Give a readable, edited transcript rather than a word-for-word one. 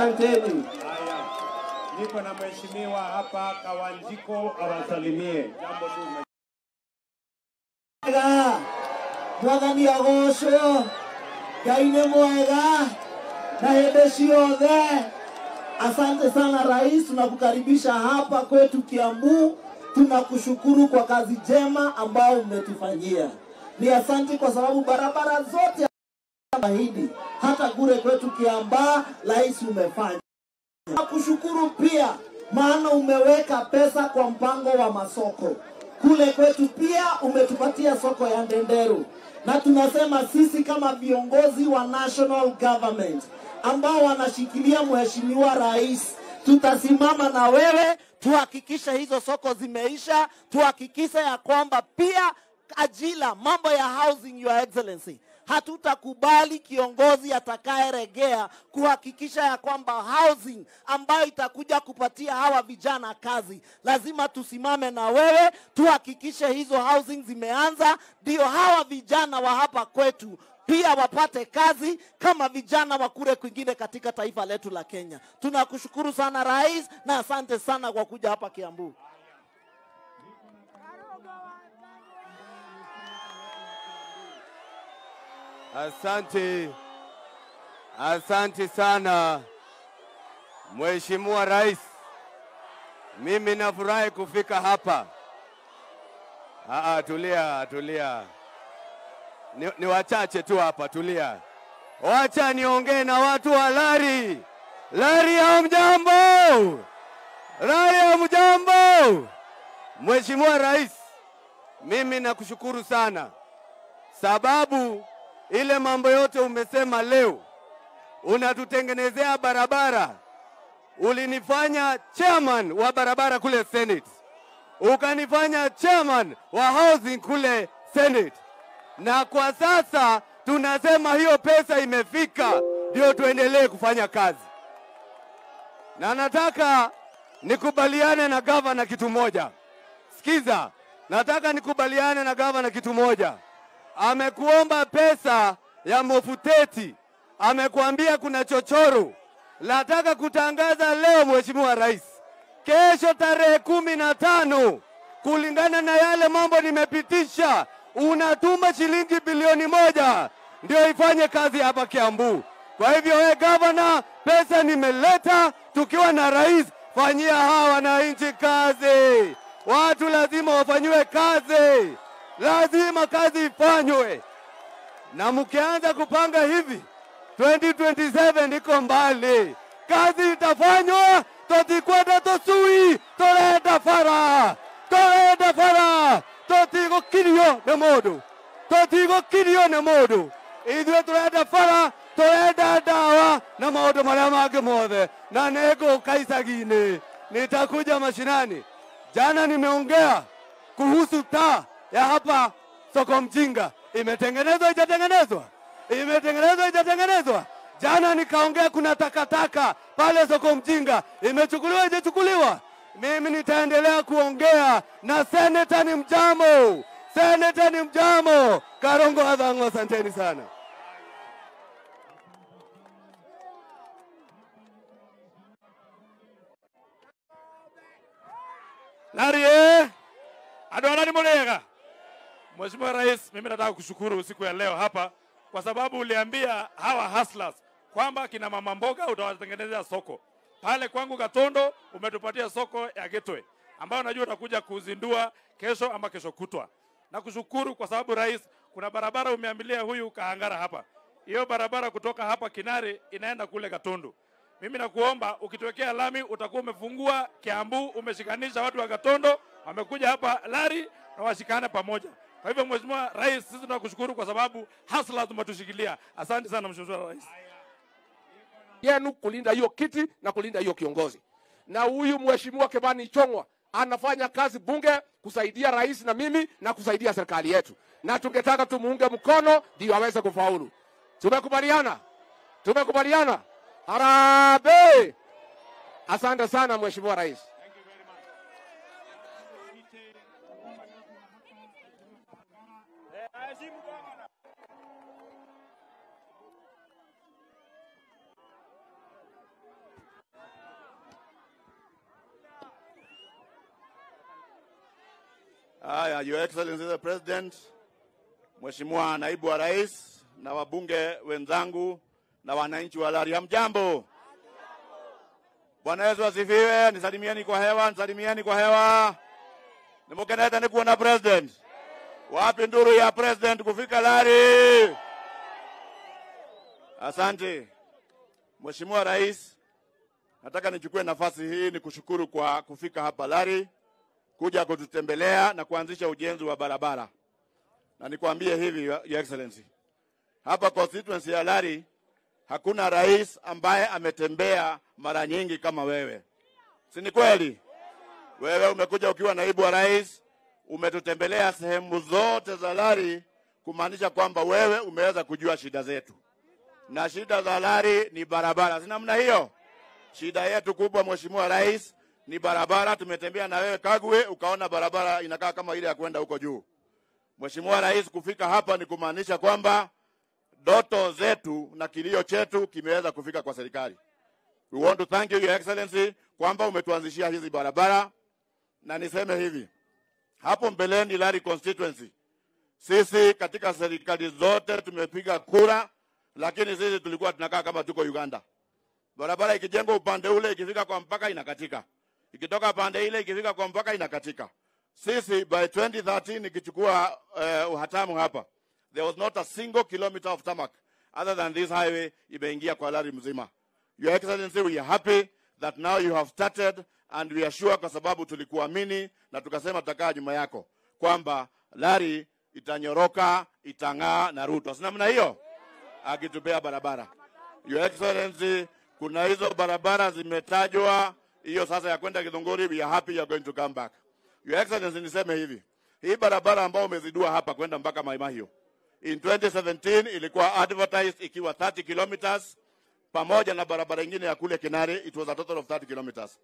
Asanteni. Haya, niko na mheshimiwa hapa Kawanjiko awasalimie. Jambo tu. Mwathani agocwo, Ngai nĩ mwega na hĩndĩ ciothe. Asante sana Rais, tunakukaribisha hapa kwetu Kiambu. Tunakushukuru kwa kazi njema ambayo umetufanyia. Ni asante kwa sababu barabara zote mahidi hata kule kwetu Kiambaa Rais umefanya. Nakushukuru pia maana umeweka pesa kwa mpango wa masoko. Kule kwetu pia umetupatia soko ya Ndenderu. Na tunasema sisi kama viongozi wa national government ambao wanashikilia mheshimiwa Rais, tutasimama na wewe tuhakikishe hizo soko zimeisha, tuhakikishe ya kwamba pia ajira, mambo ya housing, your excellency. Hatutakubali kiongozi atakayeregea kuhakikisha ya kwamba housing ambayo itakuja kupatia hawa vijana kazi. Lazima tusimame na wewe tuhakikishe hizo housing zimeanza, ndio hawa vijana wa hapa kwetu pia wapate kazi kama vijana wa kule kwingine katika taifa letu la Kenya. Tunakushukuru sana Rais na asante sana kwa kuja hapa Kiambu. Asante sana Mheshimiwa Rais. Mimi nafurahi kufika hapa. Tulia. Ni wachache tu hapa, tulia. Wacha niongee na watu wa Lari. Lari ya mjambo. Lari ya mjambo. Mheshimiwa Rais, mimi nakushukuru sana. Sababu ile mambo yote umesema leo, unatutengenezea barabara. Ulinifanya chairman wa barabara kule Senate. Ukanifanya chairman wa housing kule Senate. Na kwa sasa tunasema hiyo pesa imefika, ndio tuendelee kufanya kazi. Na nataka nikubaliane na gavana kitu moja. Sikiza, nataka nikubaliane na gavana kitu moja. Amekuomba pesa ya Mofuteti, amekuambia kuna chochoro. Nataka kutangaza leo Mheshimiwa Rais, kesho tarehe 15, kulingana na yale mambo nimepitisha, unatuma shilingi bilioni 1 ndio ifanye kazi hapa Kiambu. Kwa hivyo wewe gavana, pesa nimeleta, tukiwa na Rais, fanyia hawa wananchi kazi. Watu lazima wafanywe kazi. Lazima kazi ifanywe. Na mkianza kupanga hivi, 2027 ndiko mbali. Kazi itafanywa, totikwenda tosui, toleta fara. Totigo kirio na modo. Idwe toleta fara, toleta dawa na maodo maramage mothe. Na nego kaisagine. Nitakuja mashinani. Jana nimeongea kuhusu taa ya hapa soko Mjinga. Imetengenezwa ijatengenezwa. Jana nikaongea kuna takataka pale soko Mjinga. Imechukuliwa. Mimi nitaendelea kuongea na Senator ni mjamo. Karongo Adhango, asanteni sana. Larie, adwana ni mulega. Mheshimiwa Rais, mimi nataka kushukuru siku ya leo hapa kwa sababu uliambia hawa hustlers kwamba kina mama mboga utawatengenezea soko. Pale kwangu Gatondo umetupatia soko ya Getwe ambayo najua utakuja kuzindua kesho ama kesho kutwa. Na kushukuru kwa sababu Rais, kuna barabara umeambilia huyu Kahangara hapa. Hiyo barabara kutoka hapa Kinare inaenda kule Gatondo. Mimi nakuomba ukituwekea lami utakuwa umefungua Kiambu, umeshikanisha watu wa Gatondo, wamekuja hapa Lari na washikane pamoja. Kwa hivyo Mheshimiwa Rais, sisi tunakushukuru kwa sababu hustler tumetushikilia. Asante sana Mheshimiwa Rais. Yenu kulinda hiyo kiti na kulinda hiyo kiongozi. Na huyu Mheshimiwa Kimani Ichung'wah anafanya kazi bunge kusaidia rais na mimi na kusaidia serikali yetu. Na tungetaka tumuunge mkono ndio aweze kufaulu. Tumekubaliana? Harambee! Asante sana Mheshimiwa Rais. Haya, Your Excellency the President, Mheshimiwa Naibu wa Rais na wabunge wenzangu na wananchi wa Lari, hamjambo? Bwana Yesu asifiwe. Nisalimieni kwa hewa, nisalimieni kwa hewa. Nimukeneta ni kuona President. Wapi nduru ya President kufika Lari? Asante. Mheshimiwa Rais, nataka nichukue nafasi hii ni kushukuru kwa kufika hapa Lari, kuja kututembelea na kuanzisha ujenzi wa barabara. Na nikwambie hivi, Your Excellency, hapa constituency ya Lari hakuna rais ambaye ametembea mara nyingi kama wewe. Si ni kweli? Wewe umekuja ukiwa naibu wa rais, umetutembelea sehemu zote za Lari, kumaanisha kwamba wewe umeweza kujua shida zetu. Na shida za Lari ni barabara. Si namna hiyo? Shida yetu kubwa Mheshimiwa Rais ni barabara. Tumetembea na wewe Kagwe, ukaona barabara inakaa kama ile ya kwenda huko juu. Mheshimiwa Rais, kufika hapa ni kumaanisha kwamba ndoto zetu na kilio chetu kimeweza kufika kwa serikali. We want to thank you, Your Excellency, kwamba umetuanzishia hizi barabara. Na niseme hivi, hapo mbeleni Lari constituency, sisi katika serikali zote tumepiga kura, lakini sisi tulikuwa tunakaa kama tuko Uganda. Barabara ikijengwa upande ule, ikifika kwa mpaka inakatika. Ikitoka pande ile ikifika kwa mpaka inakatika. Sisi by 2013 ikichukua uhatamu hapa, there was not a single kilometer of tarmac other than this highway imeingia kwa Lari mzima. Your Excellency, we are happy that now you have started, and we are sure kwa sababu tulikuamini na tukasema tutakaa nyuma yako kwamba Lari itanyoroka, itang'aa na Ruto. Sina namna hiyo akitupea barabara. Your Excellency, kuna hizo barabara zimetajwa, hiyo sasa ya kwenda Githunguri, we are happy you are going to come back. Your Excellency, niseme hivi, hii barabara ambao umezidua hapa kwenda mpaka Mai Mahiu, in 2017 ilikuwa advertised ikiwa 30 kilometers, pamoja na barabara nyingine ya kule Kinare, it was a total of 30 kilometers.